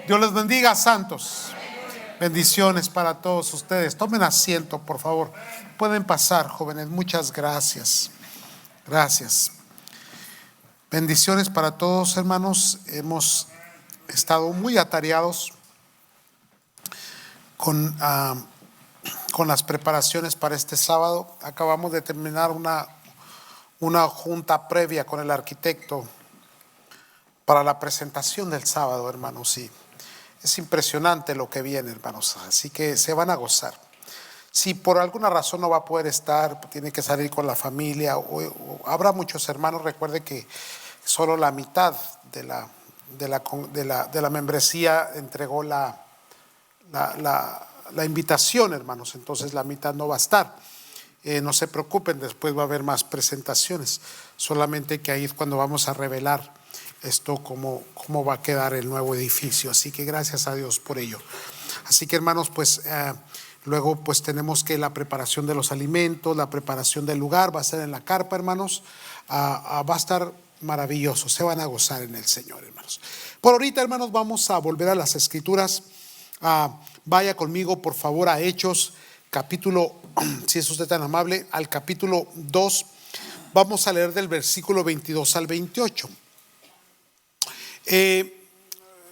Dios les bendiga, santos. Bendiciones para todos ustedes. Tomen asiento, por favor. Pueden pasar, jóvenes. Muchas gracias. Gracias. Bendiciones para todos, hermanos. Hemos estado muy atareados con las preparaciones para este sábado. Acabamos de terminar una junta previa con el arquitecto para la presentación del sábado, hermanos. Sí, es impresionante lo que viene, hermanos. Así que se van a gozar. Si por alguna razón no va a poder estar, tiene que salir con la familia, o habrá muchos hermanos. Recuerde que solo la mitad de la membresía entregó la invitación, hermanos. Entonces la mitad no va a estar. No se preocupen, después va a haber más presentaciones. Solamente que ahí es cuando vamos a revelar esto, cómo va a quedar el nuevo edificio. Así que gracias a Dios por ello. Así que, hermanos, pues luego pues tenemos que la preparación de los alimentos, la preparación del lugar va a ser en la carpa, hermanos. Va a estar maravilloso, se van a gozar en el Señor, hermanos. Por ahorita, hermanos, vamos a volver a las Escrituras. Vaya conmigo, por favor, a Hechos, capítulo, si es usted tan amable, al capítulo 2. Vamos a leer del versículo 22 al 28.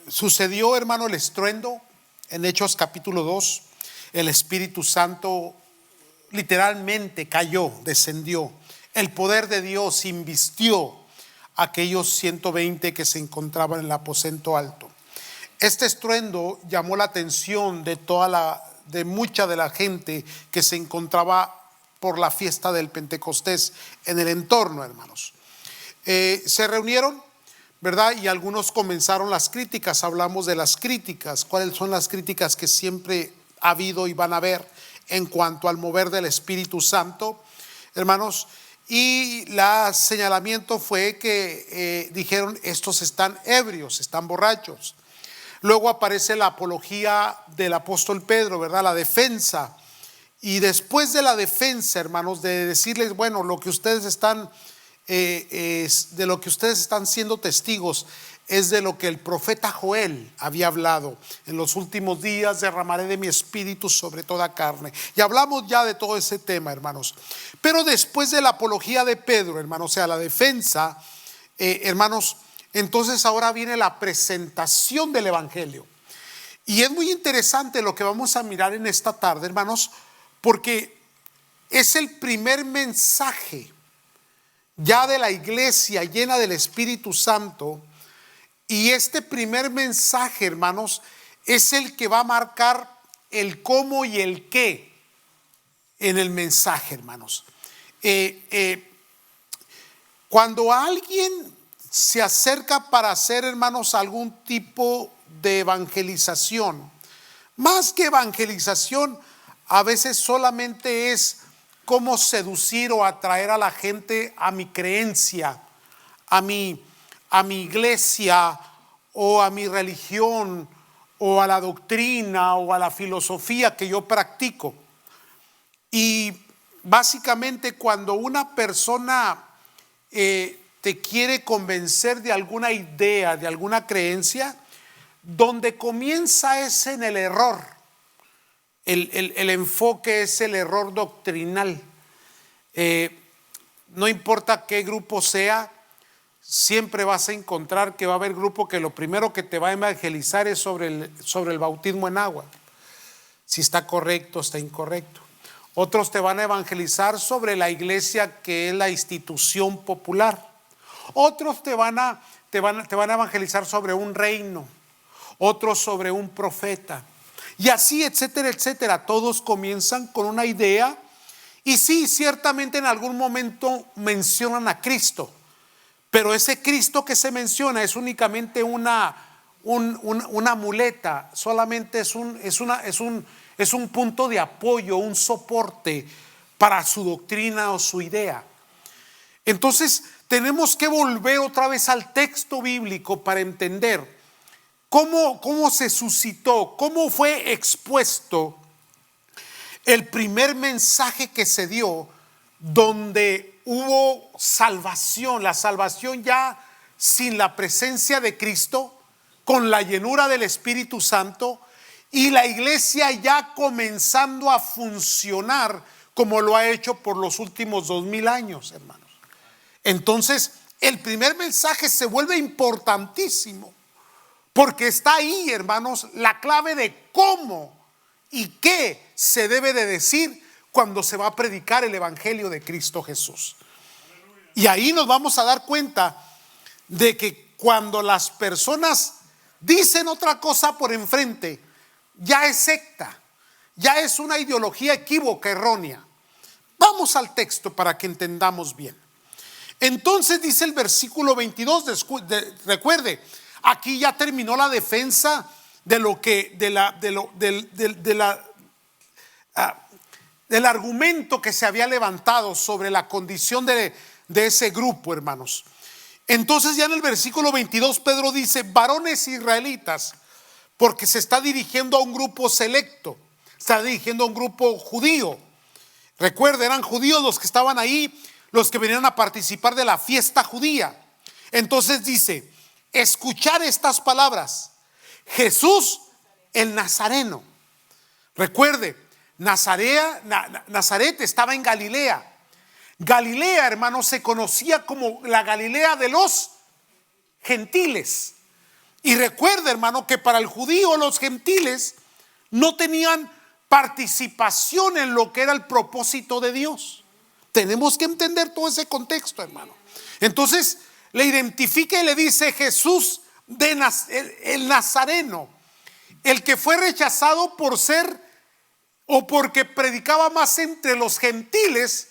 Sucedió, hermano, el estruendo en Hechos capítulo 2. El Espíritu Santo literalmente cayó, descendió. El poder de Dios invistió a aquellos 120 que se encontraban en el aposento alto. Este estruendo llamó la atención de mucha de la gente que se encontraba por la fiesta del Pentecostés en el entorno, hermanos. Se reunieron, ¿verdad? Y algunos comenzaron las críticas. Hablamos de las críticas. ¿Cuáles son las críticas que siempre ha habido y van a haber en cuanto al mover del Espíritu Santo, hermanos? Y el señalamiento fue que dijeron: estos están ebrios, están borrachos. Luego aparece la apología del apóstol Pedro, ¿verdad? La defensa. Y después de la defensa, hermanos, de decirles, bueno, lo que ustedes están de lo que ustedes están siendo testigos es de lo que el profeta Joel había hablado: en los últimos días derramaré de mi espíritu sobre toda carne. Y hablamos ya de todo ese tema, hermanos. Pero después de la apología de Pedro, hermanos, o sea, la defensa, hermanos, entonces ahora viene la presentación del evangelio. Y es muy interesante lo que vamos a mirar en esta tarde, hermanos, porque es el primer mensaje ya de la iglesia llena del Espíritu Santo. Y este primer mensaje, hermanos, es el que va a marcar el cómo y el qué en el mensaje, hermanos. Cuando alguien se acerca para hacer, hermanos, algún tipo de evangelización, más que evangelización, a veces solamente es cómo seducir o atraer a la gente a mi creencia, a mi iglesia, o a mi religión, o a la doctrina, o a la filosofía que yo practico. Y básicamente, cuando una persona te quiere convencer de alguna idea, de alguna creencia, donde comienza es en el error. El enfoque es el error doctrinal. No importa qué grupo sea, siempre vas a encontrar que va a haber grupo que lo primero que te va a evangelizar es sobre el bautismo en agua, si está correcto o está incorrecto. Otros te van a evangelizar sobre la iglesia, que es la institución popular. Otros te van a evangelizar sobre un reino. Otros sobre un profeta. Y así, etcétera, etcétera. Todos comienzan con una idea. Y sí, ciertamente en algún momento mencionan a Cristo. Pero ese Cristo que se menciona es únicamente una muleta. Solamente es un punto de apoyo, un soporte para su doctrina o su idea. Entonces tenemos que volver otra vez al texto bíblico para entender cómo se suscitó, cómo fue expuesto el primer mensaje que se dio, donde hubo salvación. La salvación ya sin la presencia de Cristo, con la llenura del Espíritu Santo y la iglesia ya comenzando a funcionar como lo ha hecho por los últimos 2000 años, hermanos. Entonces, el primer mensaje se vuelve importantísimo porque está ahí, hermanos, la clave de cómo y qué se debe de decir cuando se va a predicar el evangelio de Cristo Jesús. Y ahí nos vamos a dar cuenta de que cuando las personas dicen otra cosa por enfrente, ya es secta, ya es una ideología equívoca, errónea. Vamos al texto para que entendamos bien. Entonces dice el versículo 22, recuerde, aquí ya terminó la defensa de lo que del argumento que se había levantado sobre la condición de ese grupo, hermanos. Entonces ya en el versículo 22 Pedro dice: varones israelitas, porque se está dirigiendo a un grupo selecto, está dirigiendo a un grupo judío. Recuerden, eran judíos los que estaban ahí, los que venían a participar de la fiesta judía. Entonces dice: escuchar estas palabras, Jesús el Nazareno. Recuerde, Nazaret estaba en Galilea. Galilea, hermanos, se conocía como la Galilea de los gentiles. Y recuerda, hermano, que para el judío los gentiles no tenían participación en lo que era el propósito de Dios. Tenemos que entender todo ese contexto, hermano. Entonces le identifica y le dice: Jesús el Nazareno, el que fue rechazado por ser o porque predicaba más entre los gentiles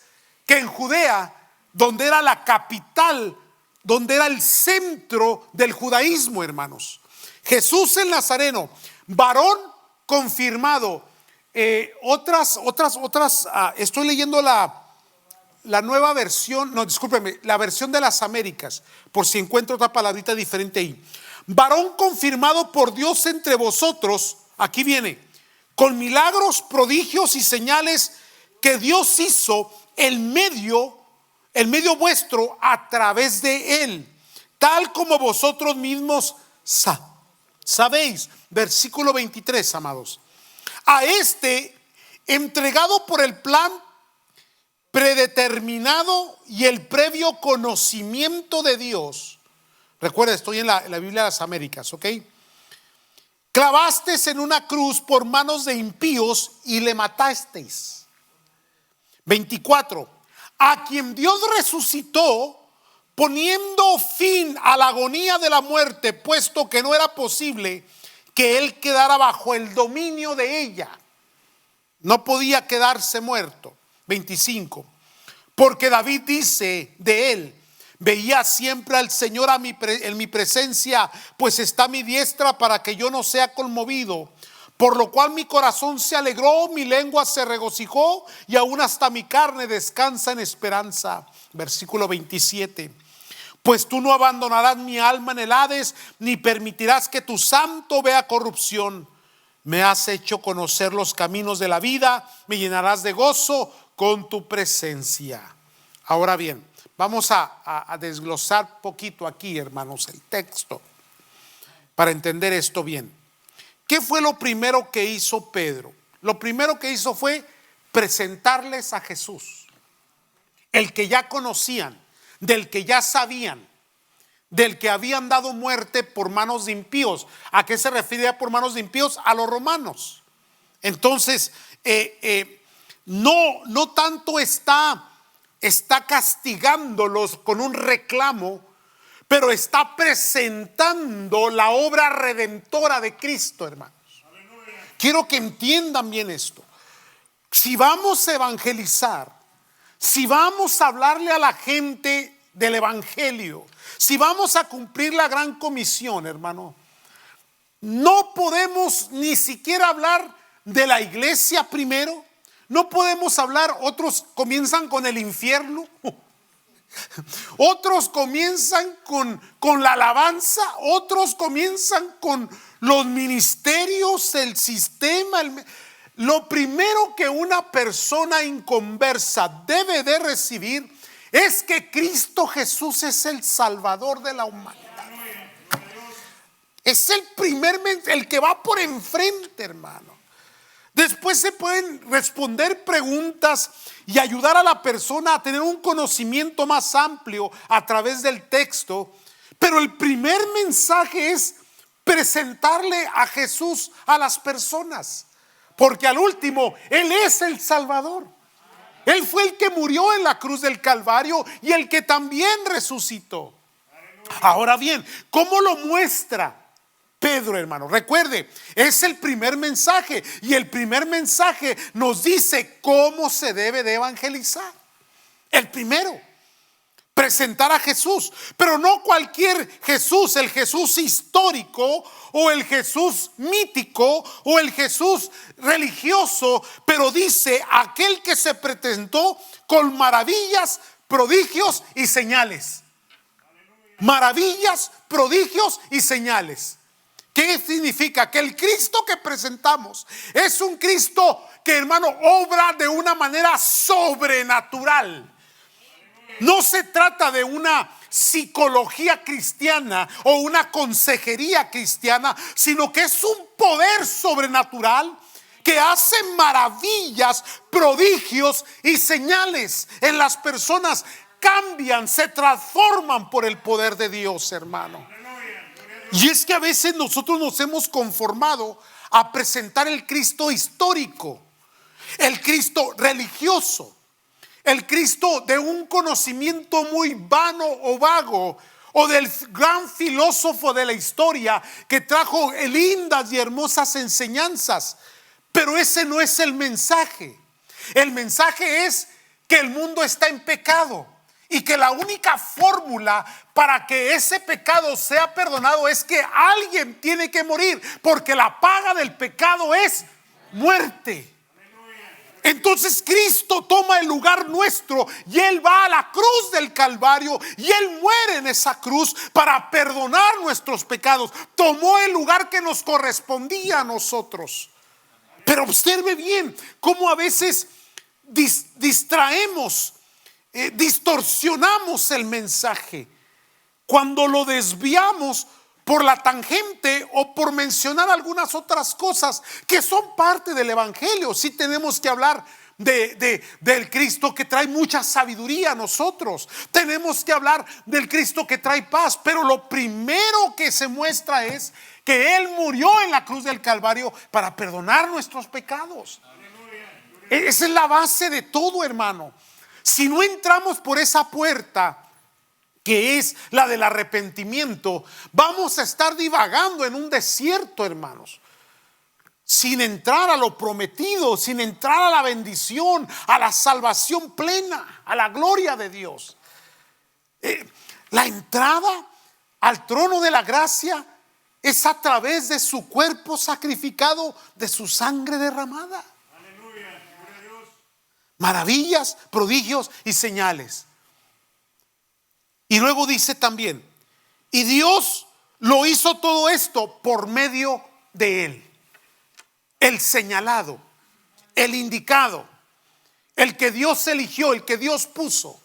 que en Judea, donde era la capital, donde era el centro del judaísmo, hermanos. Jesús el Nazareno, varón confirmado. Estoy leyendo la nueva versión, no, discúlpeme, la versión de las Américas, por si encuentro otra palabrita diferente ahí. Varón confirmado por Dios entre vosotros, aquí viene, con milagros, prodigios y señales que Dios hizo el medio vuestro a través de él, tal como vosotros mismos sabéis. Versículo 23, amados. A este, entregado por el plan predeterminado y el previo conocimiento de Dios. Recuerda, estoy en la Biblia de las Américas, ¿ok? Clavasteis en una cruz por manos de impíos y le matasteis. 24, a quien Dios resucitó, poniendo fin a la agonía de la muerte, puesto que no era posible que él quedara bajo el dominio de ella. No podía quedarse muerto. 25, porque David dice de él: veía siempre al Señor en mi presencia, pues está a mi diestra para que yo no sea conmovido. Por lo cual mi corazón se alegró, mi lengua se regocijó y aún hasta mi carne descansa en esperanza. Versículo 27. Pues tú no abandonarás mi alma en el Hades, ni permitirás que tu santo vea corrupción. Me has hecho conocer los caminos de la vida, me llenarás de gozo con tu presencia. Ahora bien, vamos a desglosar poquito aquí, hermanos, el texto para entender esto bien. ¿Qué fue lo primero que hizo Pedro? Lo primero que hizo fue presentarles a Jesús, el que ya conocían, del que ya sabían, del que habían dado muerte por manos de impíos. ¿A qué se refería por manos de impíos? A los romanos. Entonces, no tanto está castigándolos con un reclamo, pero está presentando la obra redentora de Cristo, hermanos. Quiero que entiendan bien esto. Si vamos a evangelizar, si vamos a hablarle a la gente del evangelio, si vamos a cumplir la gran comisión, hermano, no podemos ni siquiera hablar de la iglesia primero. No podemos hablar, otros comienzan con el infierno. Otros comienzan con la alabanza, otros comienzan con los ministerios, el sistema. Lo primero que una persona inconversa debe de recibir es que Cristo Jesús es el Salvador de la humanidad. Es el que va por enfrente, hermano. Después se pueden responder preguntas y ayudar a la persona a tener un conocimiento más amplio a través del texto. Pero el primer mensaje es presentarle a Jesús a las personas. Porque al último, Él es el Salvador. Él fue el que murió en la cruz del Calvario y el que también resucitó. Ahora bien, ¿cómo lo muestra Pedro, hermano? Recuerde, es el primer mensaje y el primer mensaje nos dice cómo se debe de evangelizar. El primero, presentar a Jesús, pero no cualquier Jesús, el Jesús histórico o el Jesús mítico o el Jesús religioso, pero dice aquel que se presentó con maravillas, prodigios y señales. Maravillas, prodigios y señales. ¿Qué significa? Que el Cristo que presentamos es un Cristo que, hermano, obra de una manera sobrenatural. No se trata de una psicología cristiana o una consejería cristiana, sino que es un poder sobrenatural que hace maravillas, prodigios y señales en las personas. Cambian, se transforman por el poder de Dios, hermano. Y es que a veces nosotros nos hemos conformado a presentar el Cristo histórico, el Cristo religioso, el Cristo de un conocimiento muy vano o vago, o del gran filósofo de la historia que trajo lindas y hermosas enseñanzas. Pero ese no es el mensaje. El mensaje es que el mundo está en pecado y que la única fórmula para que ese pecado sea perdonado es que alguien tiene que morir, porque la paga del pecado es muerte. Entonces Cristo toma el lugar nuestro y Él va a la cruz del Calvario y Él muere en esa cruz para perdonar nuestros pecados. Tomó el lugar que nos correspondía a nosotros. Pero observe bien cómo a veces distraemos, distorsionamos el mensaje cuando lo desviamos por la tangente o por mencionar algunas otras cosas que son parte del evangelio. Sí tenemos que hablar del Cristo que trae mucha sabiduría a nosotros. Tenemos que hablar del Cristo que trae paz. Pero lo primero que se muestra es que Él murió en la cruz del Calvario para perdonar nuestros pecados. Esa es la base de todo, hermano. Si no entramos por esa puerta, que es la del arrepentimiento, vamos a estar divagando en un desierto, hermanos, sin entrar a lo prometido, sin entrar a la bendición, a la salvación plena, a la gloria de Dios. La entrada al trono de la gracia es a través de su cuerpo sacrificado, de su sangre derramada. Aleluya, gloria a Dios. Maravillas, prodigios y señales. Y luego dice también, y Dios lo hizo todo esto por medio de Él. El señalado, el indicado, el que Dios eligió, el que Dios puso.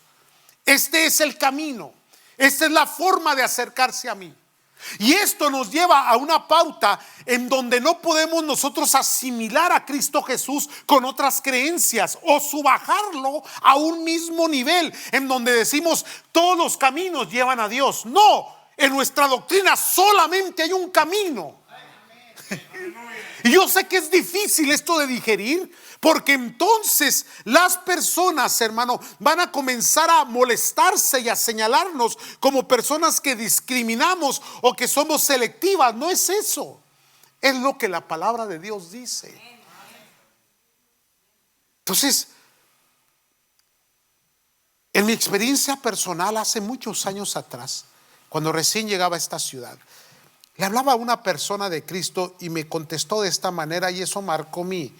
Este es el camino, esta es la forma de acercarse a mí. Y esto nos lleva a una pauta en donde no podemos nosotros asimilar a Cristo Jesús con otras creencias o subajarlo a un mismo nivel en donde decimos todos los caminos llevan a Dios. No, en nuestra doctrina solamente hay un camino. Y yo sé que es difícil esto de digerir, porque entonces las personas, hermano, van a comenzar a molestarse y a señalarnos como personas que discriminamos o que somos selectivas. No es eso, es lo que la palabra de Dios dice. Entonces, en mi experiencia personal, hace muchos años atrás, cuando recién llegaba a esta ciudad, le hablaba a una persona de Cristo y me contestó de esta manera, y eso marcó mi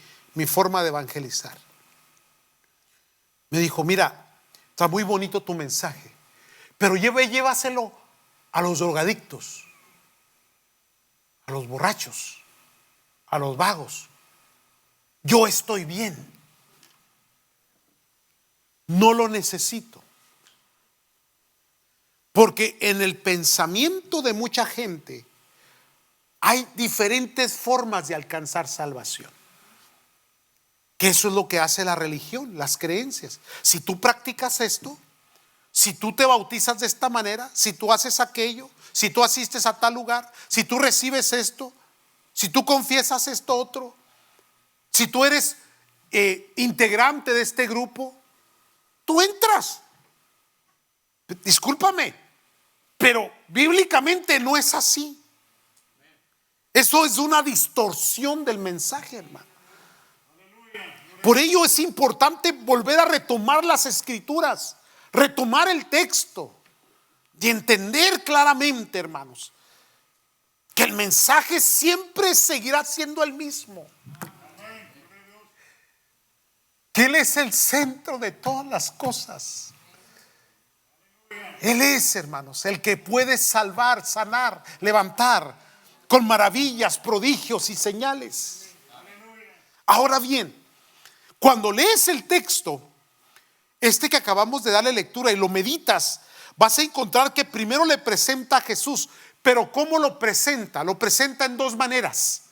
forma de evangelizar. Me dijo: mira, está muy bonito tu mensaje, pero llévaselo a los drogadictos, a los borrachos, a los vagos. Yo estoy bien, no lo necesito. Porque en el pensamiento de mucha gente, hay diferentes formas de alcanzar salvación. Que eso es lo que hace la religión, las creencias. Si tú practicas esto, si tú te bautizas de esta manera, si tú haces aquello, si tú asistes a tal lugar, si tú recibes esto, si tú confiesas esto otro, si tú eres integrante de este grupo, tú entras. Discúlpame, pero bíblicamente no es así. Eso es una distorsión del mensaje, hermano. Por ello es importante volver a retomar las escrituras, retomar el texto y entender claramente, hermanos, que el mensaje siempre seguirá siendo el mismo. Que Él es el centro de todas las cosas. Él es, hermanos, el que puede salvar, sanar, levantar con maravillas, prodigios y señales. Ahora bien, cuando lees el texto, que acabamos de darle lectura y lo meditas, vas a encontrar que primero le presenta a Jesús. Pero ¿cómo lo presenta? Lo presenta en dos maneras: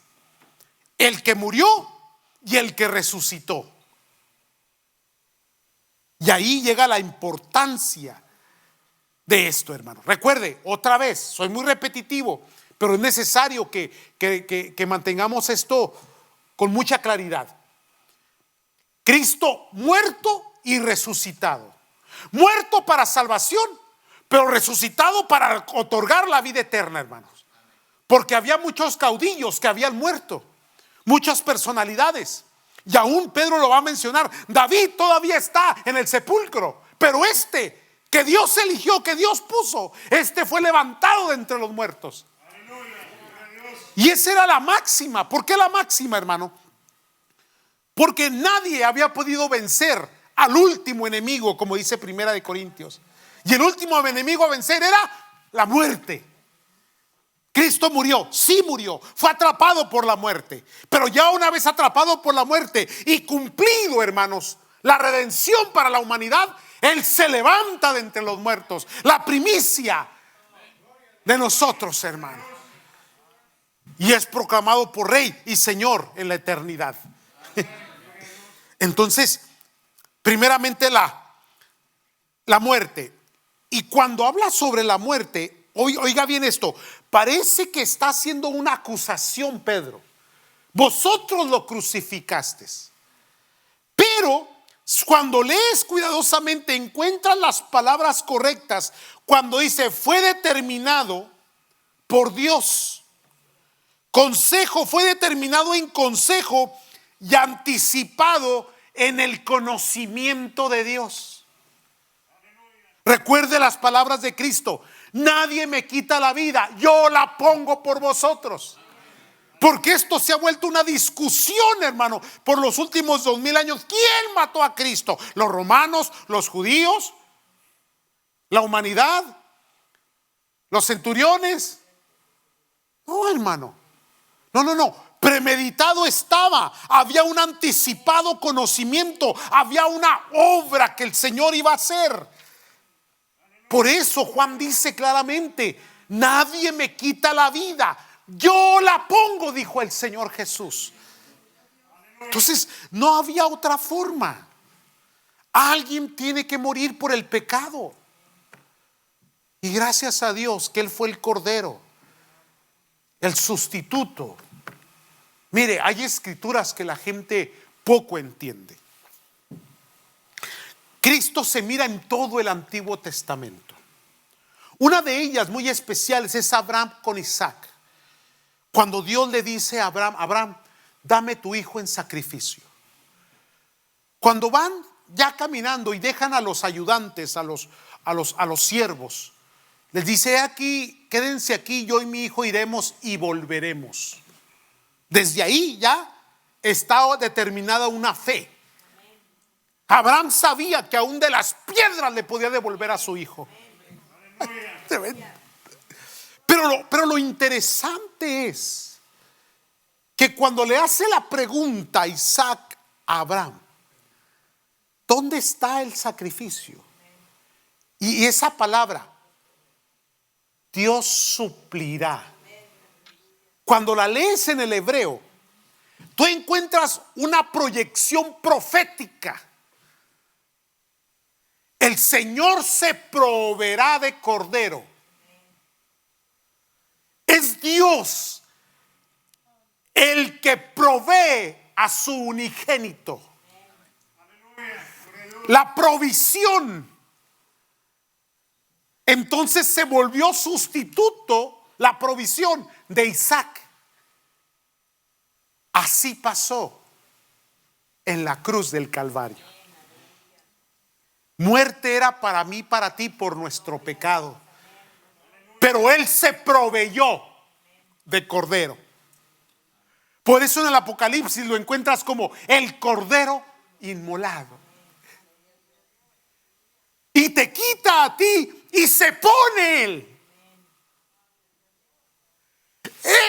el que murió y el que resucitó. Y ahí llega la importancia de esto, hermano. Recuerde, otra vez, soy muy repetitivo, pero es necesario que mantengamos esto con mucha claridad. Cristo muerto y resucitado. Muerto para salvación, pero resucitado para otorgar la vida eterna, hermanos. Porque había muchos caudillos que habían muerto, muchas personalidades. Y aún Pedro lo va a mencionar. David todavía está en el sepulcro, pero que Dios eligió, que Dios puso, fue levantado de entre los muertos. Y esa era la máxima. ¿Por qué la máxima, hermano? Porque nadie había podido vencer al último enemigo, como dice Primera de Corintios. Y el último enemigo a vencer era la muerte. Cristo murió, sí murió, fue atrapado por la muerte. Pero ya una vez atrapado por la muerte y cumplido, hermanos, la redención para la humanidad, Él se levanta de entre los muertos, la primicia de nosotros, hermanos. Y es proclamado por Rey y Señor en la eternidad. Entonces, primeramente la muerte. Y cuando habla sobre la muerte, oiga bien esto, parece que está haciendo una acusación Pedro. Vosotros lo crucificasteis. Pero cuando lees cuidadosamente encuentras las palabras correctas. Cuando dice fue determinado por Dios. Consejo, fue determinado en consejo y anticipado en el conocimiento de Dios. Recuerde las palabras de Cristo: nadie me quita la vida, yo la pongo por vosotros. Porque esto se ha vuelto una discusión, hermano, por los últimos 2000 años. ¿Quién mató a Cristo? ¿Los romanos? ¿Los judíos? ¿La humanidad? ¿Los centuriones? No, hermano. No. Premeditado estaba, había un anticipado conocimiento, había una obra que el Señor iba a hacer. Por eso Juan dice claramente: nadie me quita la vida, yo la pongo, dijo el Señor Jesús. Entonces no había otra forma. Alguien tiene que morir por el pecado. Y gracias a Dios que Él fue el Cordero, el sustituto. Mire, hay escrituras que la gente poco entiende. Cristo se mira en todo el Antiguo Testamento. Una de ellas muy especiales es Abraham con Isaac. Cuando Dios le dice a Abraham: Abraham, dame tu hijo en sacrificio. Cuando van ya caminando y dejan a los ayudantes, a los siervos, les dice: aquí, quédense aquí, yo y mi hijo iremos y volveremos. Desde ahí ya estaba determinada una fe. Abraham sabía que aún de las piedras le podía devolver a su hijo. Pero lo interesante es que cuando le hace la pregunta a Isaac a Abraham: ¿dónde está el sacrificio? Y esa palabra, Dios suplirá. cuando la lees en el hebreo, tú encuentras una proyección profética. El Señor se proveerá de cordero. Es Dios el que provee a su unigénito. La provisión. Entonces se volvió sustituto la provisión de Isaac. Así pasó en la cruz del Calvario. Muerte era para mí, para ti, por nuestro pecado. Pero Él se proveyó de cordero. Por eso en el Apocalipsis lo encuentras como el cordero inmolado. Y te quita a ti y se pone Él.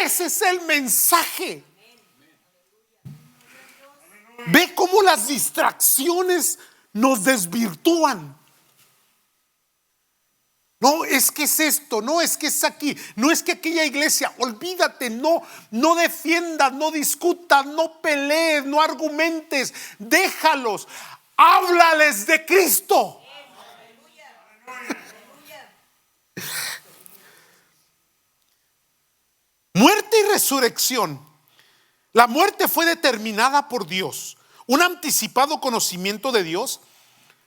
Ese es el mensaje. Ve cómo las distracciones nos desvirtúan. No, es que es esto, no, es que es aquí, no es que aquella iglesia. Olvídate, no defiendas, no discutas, no pelees, no argumentes. Déjalos, háblales de Cristo. Muerte y resurrección. La muerte fue determinada por Dios, un anticipado conocimiento de Dios,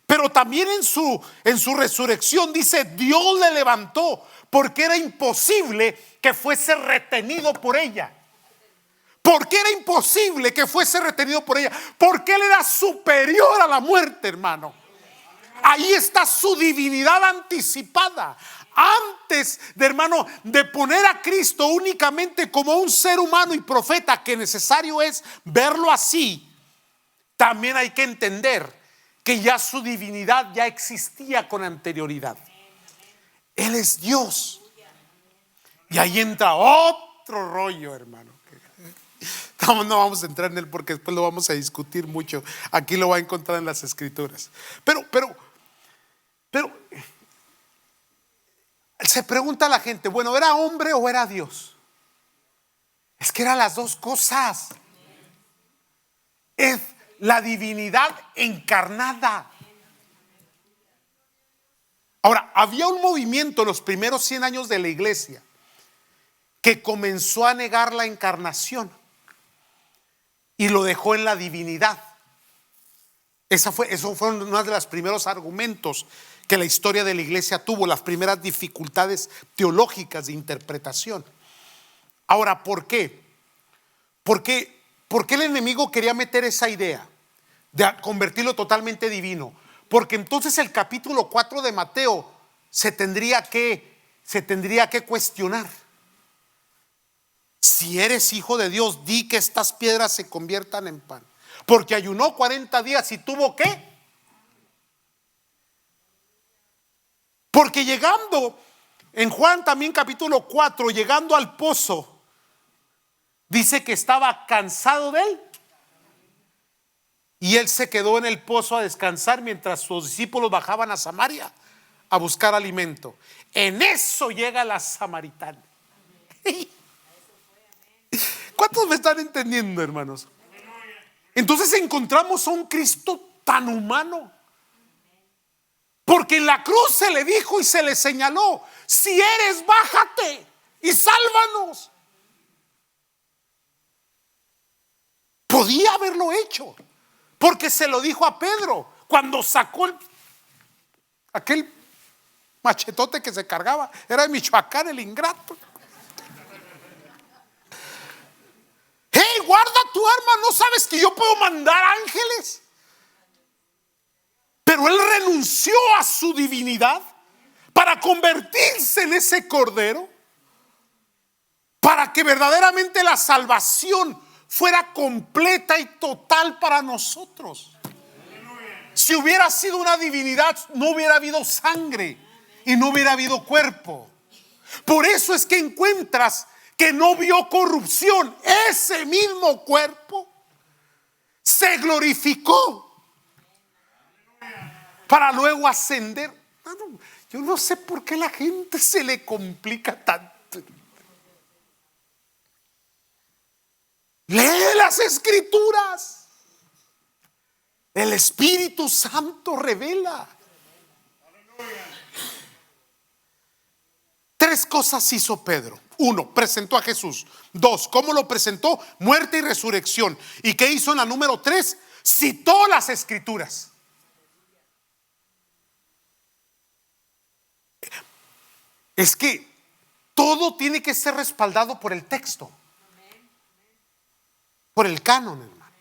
pero también en su resurrección dice, Dios le levantó porque era imposible que fuese retenido por ella. ¿Por qué era imposible que fuese retenido por ella? Porque Él era superior a la muerte, hermano. Ahí está su divinidad anticipada. Antes de, hermano, de poner a Cristo únicamente como un ser humano y profeta, que necesario es verlo así, también hay que entender que ya su divinidad ya existía con anterioridad. Él es Dios. Y ahí entra otro rollo, hermano. No vamos a entrar en él porque después lo vamos a discutir mucho. Aquí lo va a encontrar en las Escrituras. Pero se pregunta a la gente, bueno, ¿era hombre o era Dios? Es que eran las dos cosas. Es la divinidad encarnada. Ahora, había un movimiento en los primeros 100 años de la iglesia que comenzó a negar la encarnación y lo dejó en la divinidad. Eso fue uno de los primeros argumentos que la historia de la iglesia tuvo, las primeras dificultades teológicas de interpretación. Ahora, ¿por qué? ¿Por qué el enemigo quería meter esa idea de convertirlo totalmente divino? Porque entonces el capítulo 4 de Mateo se tendría que cuestionar. Si eres hijo de Dios, di que estas piedras se conviertan en pan. Porque ayunó 40 días y tuvo ¿qué? Porque llegando en Juan también capítulo 4, llegando al pozo, dice que estaba cansado de él. Y él se quedó en el pozo a descansar mientras sus discípulos bajaban a Samaria a buscar alimento. En eso llega la samaritana. ¿Cuántos me están entendiendo, hermanos? Entonces encontramos a un Cristo tan humano. Porque en la cruz se le dijo y se le señaló, si eres, bájate y sálvanos. Podía haberlo hecho, porque se lo dijo a Pedro cuando sacó aquel machetote que se cargaba. Era de Michoacán, el ingrato. Hey, guarda tu arma, ¿no sabes que yo puedo mandar ángeles? Pero él renunció a su divinidad para convertirse en ese cordero, para que verdaderamente la salvación fuera completa y total para nosotros. Si hubiera sido una divinidad, no hubiera habido sangre y no hubiera habido cuerpo. Por eso es que encuentras que no vio corrupción. Ese mismo cuerpo se glorificó para luego ascender. Yo no sé por qué la gente se le complica tanto. Lee las Escrituras. El Espíritu Santo revela. Tres cosas hizo Pedro. Uno, presentó a Jesús. Dos, ¿cómo lo presentó? Muerte y resurrección. ¿Y qué hizo en la número tres? Citó las Escrituras. Es que todo tiene que ser respaldado por el texto, por el canon, hermano.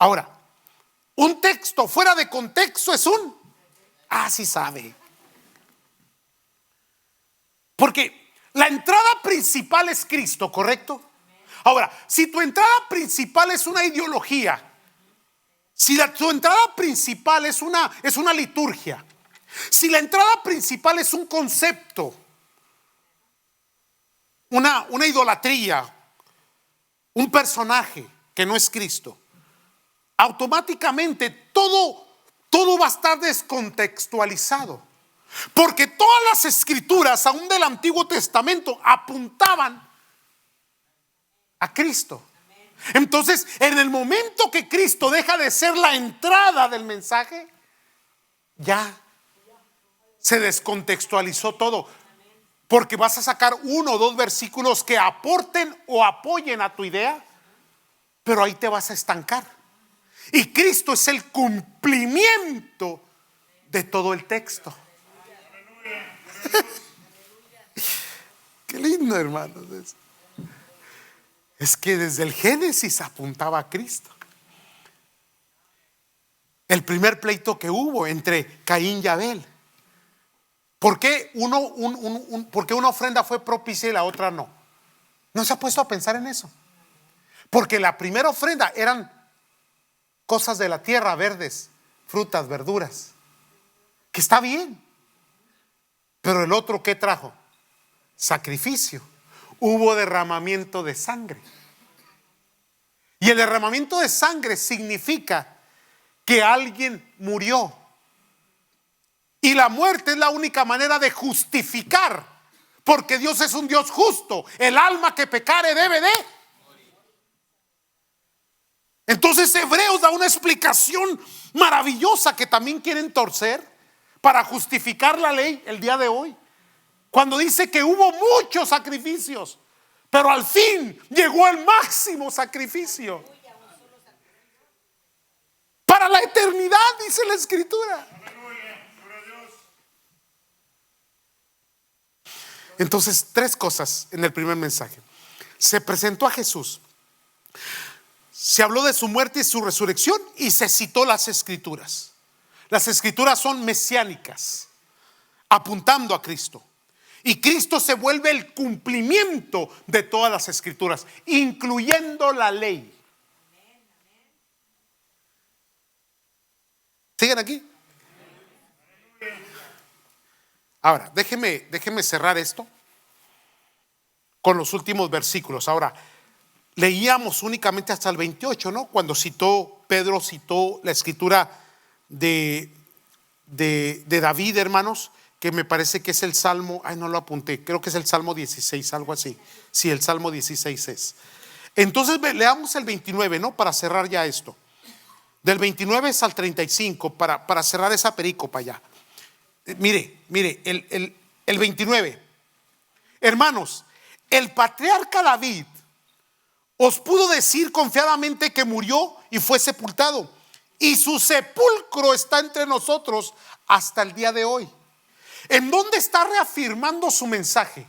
Ahora, un texto fuera de contexto es sí sabe. Porque la entrada principal es Cristo, ¿correcto? Ahora, si tu entrada principal es una ideología, si tu entrada principal es una liturgia, si la entrada principal es un concepto, una idolatría, un personaje que no es Cristo, automáticamente todo va a estar descontextualizado. Porque todas las escrituras, aún del Antiguo Testamento, apuntaban a Cristo. Entonces, en el momento que Cristo deja de ser la entrada del mensaje, ya se descontextualizó todo. Porque vas a sacar 1 o 2 versículos que aporten o apoyen a tu idea, pero ahí te vas a estancar. Y Cristo es el cumplimiento de todo el texto. Qué lindo, hermanos. Es que desde el Génesis apuntaba a Cristo. El primer pleito que hubo entre Caín y Abel. ¿Por qué porque una ofrenda fue propicia y la otra no? ¿No se ha puesto a pensar en eso? Porque la primera ofrenda eran cosas de la tierra, verdes, frutas, verduras, que está bien. Pero el otro, ¿qué trajo? Sacrificio. Hubo derramamiento de sangre. Y el derramamiento de sangre significa que alguien murió. Y la muerte es la única manera de justificar, porque Dios es un Dios justo. El alma que pecare debe de. Entonces Hebreos da una explicación maravillosa que también quieren torcer para justificar la ley el día de hoy. Cuando dice que hubo muchos sacrificios, pero al fin llegó el máximo sacrificio para la eternidad, dice la Escritura. Entonces, 3 cosas en el primer mensaje. Se presentó a Jesús, se habló de su muerte y su resurrección, y se citó las Escrituras. Las Escrituras son mesiánicas, apuntando a Cristo. Y Cristo se vuelve el cumplimiento de todas las Escrituras, incluyendo la ley. ¿Siguen aquí? Ahora, déjeme cerrar esto con los últimos versículos. Ahora, leíamos únicamente hasta el 28, ¿no? Cuando Pedro citó la escritura de David, hermanos, que me parece que es el Salmo, no lo apunté, creo que es el Salmo 16, algo así. Sí, el Salmo 16 es. Entonces leamos el 29, ¿no? Para cerrar ya esto. Del 29 al 35, para cerrar esa perícopa ya. Mire, el 29. Hermanos, el patriarca David os pudo decir confiadamente que murió y fue sepultado, y su sepulcro está entre nosotros hasta el día de hoy. ¿En dónde está reafirmando su mensaje?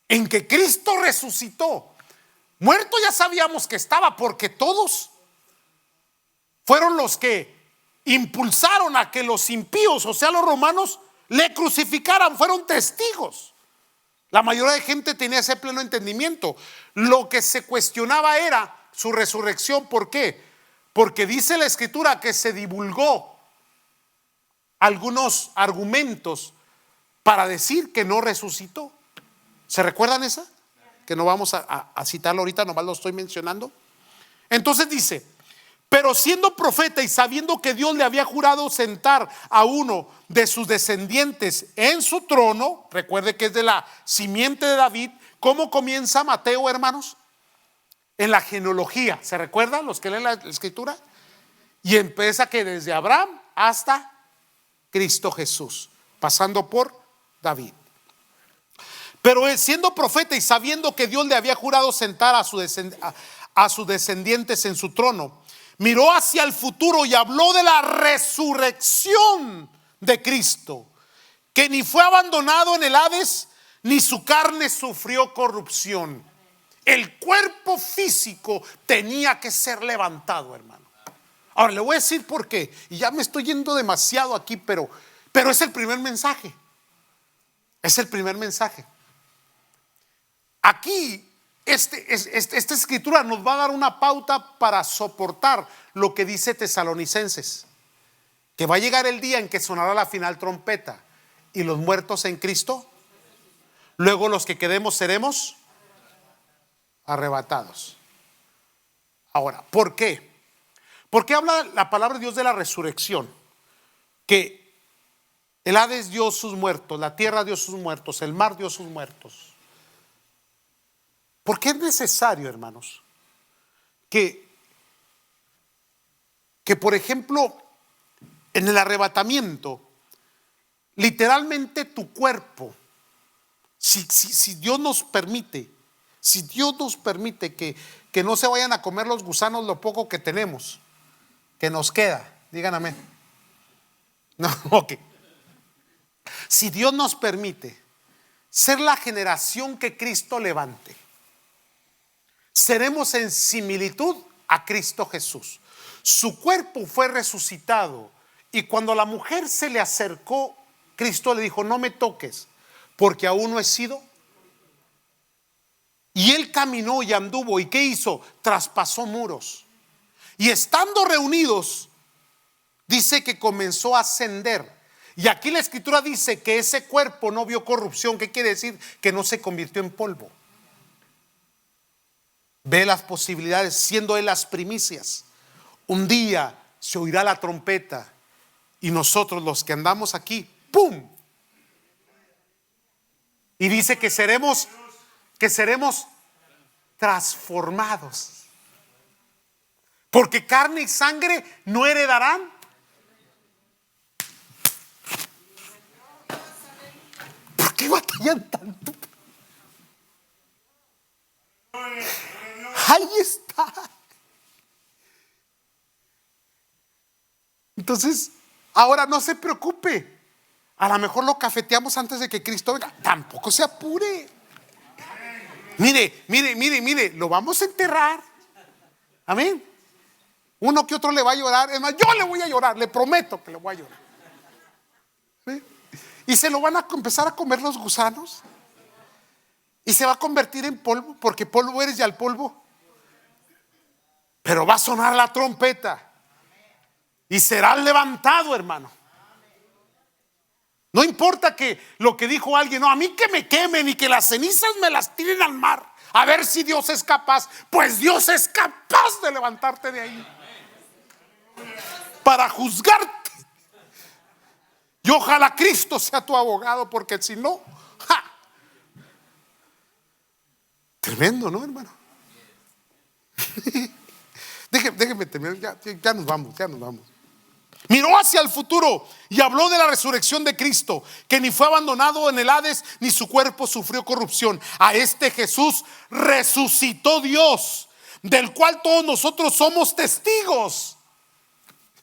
En que Cristo resucitó. Muerto ya sabíamos que estaba, porque todos fueron los que impulsaron a que los impíos, o sea los romanos, le crucificaran. Fueron testigos. La mayoría de gente tenía ese pleno entendimiento. Lo que se cuestionaba era su resurrección. ¿Por qué? Porque dice la Escritura que se divulgó algunos argumentos para decir que no resucitó. ¿Se recuerdan esa? Que no vamos a citarlo ahorita, nomás lo estoy mencionando. Entonces dice: pero siendo profeta y sabiendo que Dios le había jurado sentar a uno de sus descendientes en su trono, recuerde que es de la simiente de David. ¿Cómo comienza Mateo, hermanos? en la genealogía. ¿Se recuerdan los que leen la escritura? Y empieza que desde Abraham hasta Cristo Jesús, pasando por David. Pero él, siendo profeta y sabiendo que Dios le había jurado sentar a sus descendientes en su trono, miró hacia el futuro y habló de la resurrección de Cristo, que ni fue abandonado en el Hades, ni su carne sufrió corrupción. El cuerpo físico tenía que ser levantado, hermano. Ahora le voy a decir por qué, y ya me estoy yendo demasiado aquí, pero es el primer mensaje. Es el primer mensaje. Aquí, esta escritura nos va a dar una pauta para soportar lo que dice Tesalonicenses, que va a llegar el día en que sonará la final trompeta y los muertos en Cristo, luego los que quedemos seremos arrebatados. Ahora, ¿por qué? Porque habla la palabra de Dios de la resurrección, que el Hades dio sus muertos, la tierra dio sus muertos, el mar dio sus muertos. Porque es necesario, hermanos, que por ejemplo, en el arrebatamiento, literalmente tu cuerpo, si Dios nos permite, que no se vayan a comer los gusanos lo poco que tenemos, que nos queda, digan amén. No, ok. Si Dios nos permite ser la generación que Cristo levante, seremos en similitud a Cristo Jesús. Su cuerpo fue resucitado y cuando la mujer se le acercó, Cristo le dijo: no me toques, porque aún no he sido. Y él caminó y anduvo. ¿Y qué hizo? Traspasó muros. Y estando reunidos, dice que comenzó a ascender. Y aquí la escritura dice que ese cuerpo no vio corrupción. ¿Qué quiere decir? Que no se convirtió en polvo. Ve las posibilidades, siendo él las primicias. Un día se oirá la trompeta y nosotros los que andamos aquí, ¡pum! Y dice que seremos transformados. Porque carne y sangre no heredarán. ¿Por qué batallan tanto? Ahí está. Entonces, ahora no se preocupe. A lo mejor lo cafeteamos antes de que Cristo venga. Tampoco se apure. Mire, lo vamos a enterrar. Amén. Uno que otro le va a llorar. Es más, yo le voy a llorar, le prometo que le voy a llorar. ¿Sí? Y se lo van a empezar a comer los gusanos. Y se va a convertir en polvo, porque polvo eres y al polvo. Pero va a sonar la trompeta y será levantado, hermano. No importa que lo que dijo alguien, no, a mí que me quemen y que las cenizas me las tiren al mar, a ver si Dios es capaz. Pues Dios es capaz de levantarte de ahí para juzgarte. Y ojalá Cristo sea tu abogado, porque si no, ¡ja! Tremendo, ¿no, hermano? Déjeme terminar, ya nos vamos. Miró hacia el futuro y habló de la resurrección de Cristo, que ni fue abandonado en el Hades, ni su cuerpo sufrió corrupción. A este Jesús resucitó Dios, del cual todos nosotros somos testigos.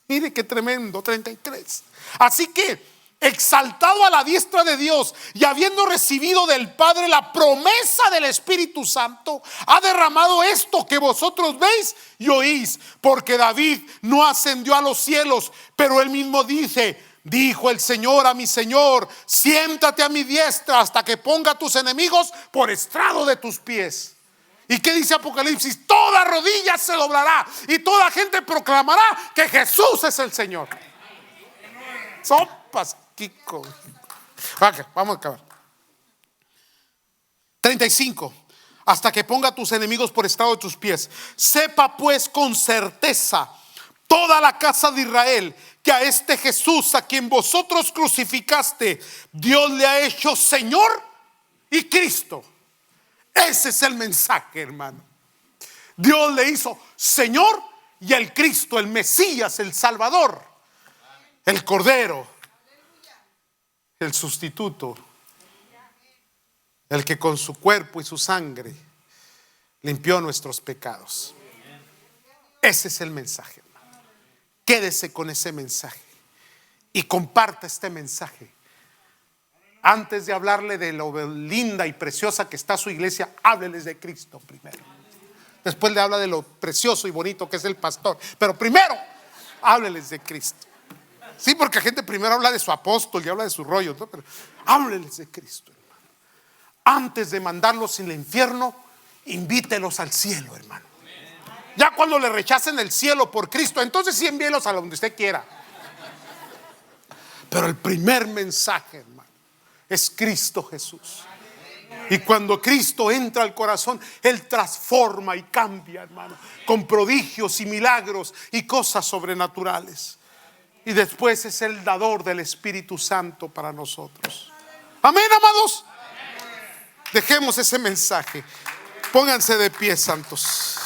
Mire qué tremendo, 33. Así que, exaltado a la diestra de Dios y habiendo recibido del Padre la promesa del Espíritu Santo, ha derramado esto que vosotros veis y oís. Porque David no ascendió a los cielos, pero él mismo dice: dijo el Señor a mi Señor, siéntate a mi diestra hasta que ponga a tus enemigos por estrado de tus pies. ¿Y qué dice Apocalipsis? Toda rodilla se doblará y toda gente proclamará que Jesús es el Señor. Sopas, Kiko. Okay, vamos a acabar. 35. Hasta que ponga a tus enemigos por estrado de tus pies. Sepa pues con certeza toda la casa de Israel que a este Jesús, a quien vosotros crucificaste, Dios le ha hecho Señor y Cristo. Ese es el mensaje, hermano. Dios le hizo Señor y el Cristo, el Mesías, el Salvador, el Cordero, el sustituto, el que con su cuerpo y su sangre limpió nuestros pecados. Ese es el mensaje, hermano. Quédese con ese mensaje y comparta este mensaje. Antes de hablarle de lo linda y preciosa que está su iglesia, hábleles de Cristo primero. Después le habla de lo precioso y bonito que es el pastor, pero primero hábleles de Cristo. Sí, porque la gente primero habla de su apóstol y habla de su rollo, ¿no? Pero hábleles de Cristo, hermano. Antes de mandarlos al infierno, invítelos al cielo, hermano. Ya cuando le rechacen el cielo por Cristo, entonces sí envíelos a donde usted quiera. Pero el primer mensaje, hermano, es Cristo Jesús. Y cuando Cristo entra al corazón, Él transforma y cambia, hermano, con prodigios y milagros y cosas sobrenaturales. Y después es el dador del Espíritu Santo para nosotros. Amén, amados. Dejemos ese mensaje. Pónganse de pie, santos.